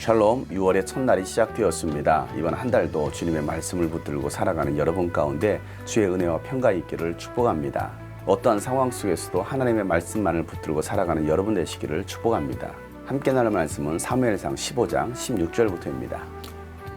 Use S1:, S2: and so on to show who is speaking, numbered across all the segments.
S1: 샬롬, 6월의 첫날이 시작되었습니다. 이번 한 달도 주님의 말씀을 붙들고 살아가는 여러분 가운데 주의 은혜와 평강이 있기를 축복합니다. 어떠한 상황 속에서도 하나님의 말씀만을 붙들고 살아가는 여러분 되시기를 축복합니다. 함께 나눌 말씀은 사무엘상 15장 16절부터입니다.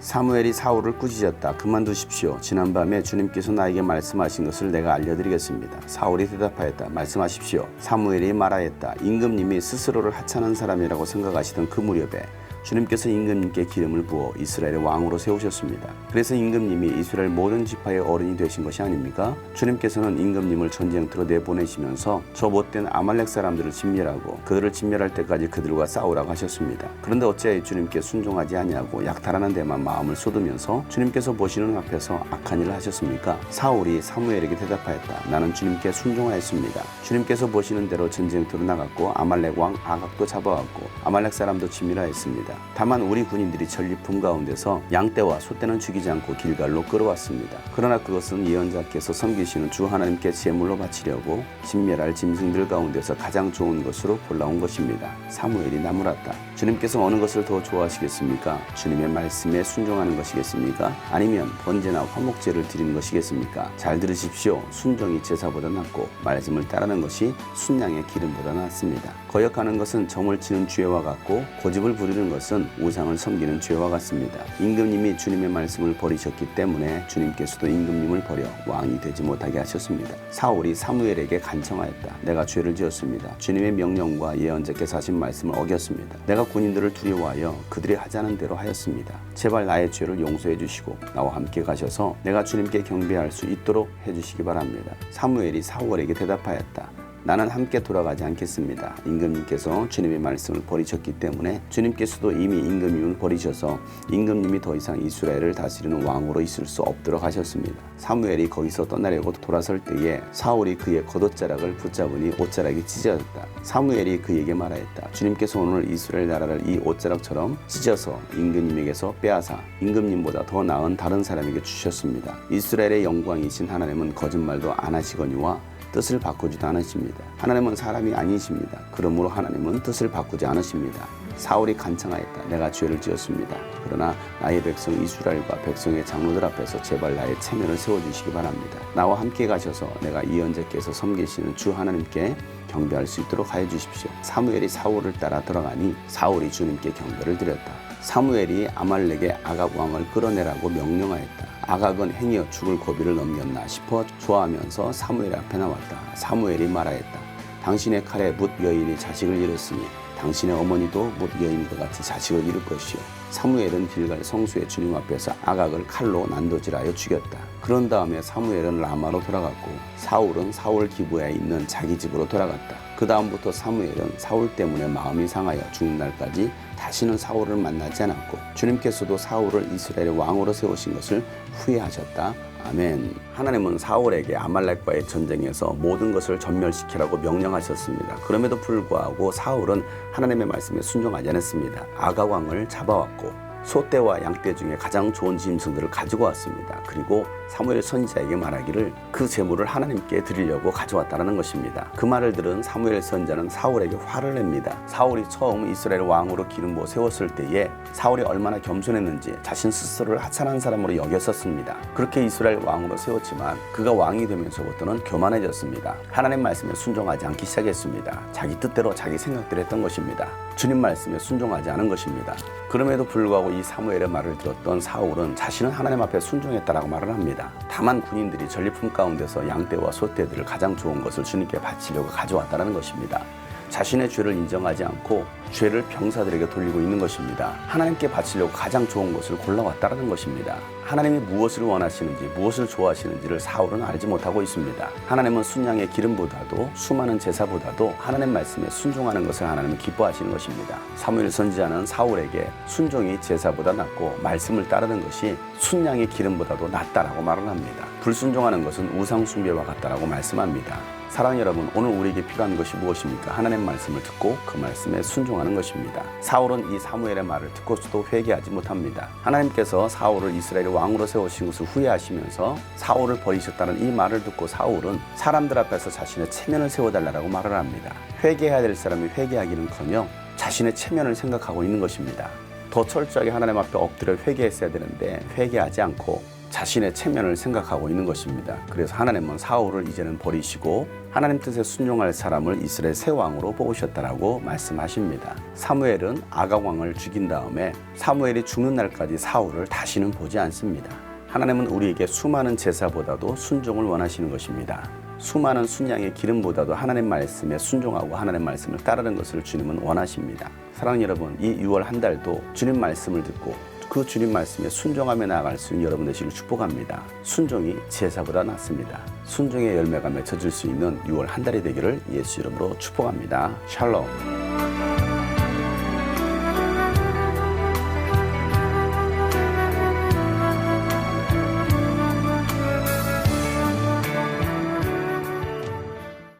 S1: 사무엘이 사울을 꾸짖었다. 그만두십시오. 지난밤에 주님께서 나에게 말씀하신 것을 내가 알려드리겠습니다. 사울이 대답하였다. 말씀하십시오. 사무엘이 말하였다. 임금님이 스스로를 하찮은 사람이라고 생각하시던 그 무렵에 주님께서 임금님께 기름을 부어 이스라엘의 왕으로 세우셨습니다. 그래서 임금님이 이스라엘 모든 지파의 어른이 되신 것이 아닙니까? 주님께서는 임금님을 전쟁터로 내보내시면서 저 못된 아말렉 사람들을 진멸하고 그들을 진멸할 때까지 그들과 싸우라고 하셨습니다. 그런데 어찌하여 주님께 순종하지 아니하고 약탈하는 데만 마음을 쏟으면서 주님께서 보시는 앞에서 악한 일을 하셨습니까? 사울이 사무엘에게 대답하였다. 나는 주님께 순종하였습니다. 주님께서 보시는 대로 전쟁터로 나갔고 아말렉 왕 아각도 잡아왔고 아말렉 사람도 진멸하였습니다. 다만 우리 군인들이 전리품 가운데서 양떼와 소떼는 죽이지 않고 길갈로 끌어왔습니다. 그러나 그것은 예언자께서 섬기시는 주 하나님께 제물로 바치려고 진멸할 짐승들 가운데서 가장 좋은 것으로 골라온 것입니다. 사무엘이 나무랐다. 주님께서 어느 것을 더 좋아하시겠습니까? 주님의 말씀에 순종하는 것이겠습니까? 아니면 번제나 화목제를 드리는 것이겠습니까? 잘 들으십시오. 순종이 제사보다 낫고 말씀을 따르는 것이 순양의 기름보다 낫습니다. 거역하는 것은 점을 치는 죄와 같고 고집을 부리는 것은 우상을 섬기는 죄와 같습니다. 임금님이 주님의 말씀을 버리셨기 때문에 주님께서도 임금님을 버려 왕이 되지 못하게 하셨습니다. 사울이 사무엘에게 간청하였다. 내가 죄를 지었습니다. 주님의 명령과 예언자께서 하신 말씀을 어겼습니다. 내가 군인들을 두려워하여 그들이 하자는 대로 하였습니다. 제발 나의 죄를 용서해 주시고 나와 함께 가셔서 내가 주님께 경배할 수 있도록 해주시기 바랍니다. 사무엘이 사울에게 대답하였다. 나는 함께 돌아가지 않겠습니다. 임금님께서 주님의 말씀을 버리셨기 때문에 주님께서도 이미 임금님을 버리셔서 임금님이 더 이상 이스라엘을 다스리는 왕으로 있을 수 없도록 하셨습니다. 사무엘이 거기서 떠나려고 돌아설 때에 사울이 그의 겉옷자락을 붙잡으니 옷자락이 찢어졌다. 사무엘이 그에게 말하였다. 주님께서 오늘 이스라엘 나라를 이 옷자락처럼 찢어서 임금님에게서 빼앗아 임금님보다 더 나은 다른 사람에게 주셨습니다. 이스라엘의 영광이신 하나님은 거짓말도 안 하시거니와 뜻을 바꾸지도 않으십니다. 하나님은 사람이 아니십니다. 그러므로 하나님은 뜻을 바꾸지 않으십니다. 사울이 간청하였다. 내가 죄를 지었습니다. 그러나 나의 백성 이스라엘과 백성의 장로들 앞에서 제발 나의 체면을 세워주시기 바랍니다. 나와 함께 가셔서 내가 예언자께서 섬기시는 주 하나님께 경배할 수 있도록 하여 주십시오. 사무엘이 사울을 따라 들어가니 사울이 주님께 경배를 드렸다. 사무엘이 아말렉의 아각 왕을 끌어내라고 명령하였다. 아각은 행여 죽을 고비를 넘겼나 싶어 좋아하면서 사무엘 앞에 나왔다. 사무엘이 말하였다. 당신의 칼에 뭇 여인이 자식을 잃었으니 당신의 어머니도 뭇 여인과 같이 자식을 잃을 것이요. 사무엘은 길갈 성수의 주님 앞에서 아각을 칼로 난도질하여 죽였다. 그런 다음에 사무엘은 라마로 돌아갔고 사울은 사울 기브에 있는 자기 집으로 돌아갔다. 그 다음부터 사무엘은 사울 때문에 마음이 상하여 죽는 날까지 다시는 사울을 만나지 않았고 주님께서도 사울을 이스라엘의 왕으로 세우신 것을 후회하셨다. 아멘. 하나님은 사울에게 아말렉과의 전쟁에서 모든 것을 전멸시키라고 명령하셨습니다. 그럼에도 불구하고 사울은 하나님의 말씀에 순종하지 않았습니다. 아각 왕을 잡아왔고 소떼와 양떼 중에 가장 좋은 짐승들을 가지고 왔습니다. 그리고 사무엘 선지자에게 말하기를 그 제물을 하나님께 드리려고 가져왔다는 것입니다. 그 말을 들은 사무엘 선지자는 사울에게 화를 냅니다. 사울이 처음 이스라엘 왕으로 기름 부어 세웠을 때에 사울이 얼마나 겸손했는지 자신 스스로를 하찮은 사람으로 여겼었습니다. 그렇게 이스라엘 왕으로 세웠지만 그가 왕이 되면서부터는 교만해졌습니다. 하나님 말씀에 순종하지 않기 시작했습니다. 자기 뜻대로 자기 생각대로 했던 것입니다. 주님 말씀에 순종하지 않은 것입니다. 그럼에도 불구하고 이 사무엘의 말을 들었던 사울은 자신은 하나님 앞에 순종했다라고 말을 합니다. 다만 군인들이 전리품 가운데서 양떼와 소떼들을 가장 좋은 것을 주님께 바치려고 가져왔다는 것입니다. 자신의 죄를 인정하지 않고 죄를 병사들에게 돌리고 있는 것입니다. 하나님께 바치려고 가장 좋은 것을 골라왔다는 것입니다. 하나님이 무엇을 원하시는지 무엇을 좋아하시는지를 사울은 알지 못하고 있습니다. 하나님은 순양의 기름보다도 수많은 제사보다도 하나님 말씀에 순종하는 것을 하나님은 기뻐하시는 것입니다. 사무엘 선지자는 사울에게 순종이 제사보다 낫고 말씀을 따르는 것이 순양의 기름보다도 낫다라고 말을 합니다. 불순종하는 것은 우상 숭배와 같다라고 말씀합니다. 사랑하는 여러분, 오늘 우리에게 필요한 것이 무엇입니까? 하나님의 말씀을 듣고 그 말씀에 순종하는 것입니다. 사울은 이 사무엘의 말을 듣고서도 회개하지 못합니다. 하나님께서 사울을 이스라엘의 왕으로 세우신 것을 후회하시면서 사울을 버리셨다는 이 말을 듣고 사울은 사람들 앞에서 자신의 체면을 세워달라고 말을 합니다. 회개해야 될 사람이 회개하기는커녕 자신의 체면을 생각하고 있는 것입니다. 더 철저하게 하나님 앞에 엎드려 회개했어야 되는데 회개하지 않고 자신의 체면을 생각하고 있는 것입니다. 그래서 하나님은 사울을 이제는 버리시고 하나님 뜻에 순종할 사람을 이스라엘 새 왕으로 뽑으셨다라고 말씀하십니다. 사무엘은 아각 왕을 죽인 다음에 사무엘이 죽는 날까지 사울을 다시는 보지 않습니다. 하나님은 우리에게 수많은 제사보다도 순종을 원하시는 것입니다. 수많은 순양의 기름보다도 하나님 말씀에 순종하고 하나님 말씀을 따르는 것을 주님은 원하십니다. 사랑하는 여러분, 이 6월 한 달도 주님 말씀을 듣고 그 주님 말씀에 순종하며 나아갈 수 있는 여러분 되시길 축복합니다. 순종이 제사보다 낫습니다. 순종의 열매가 맺혀질 수 있는 6월 한 달이 되기를 예수 이름으로 축복합니다. 샬롬.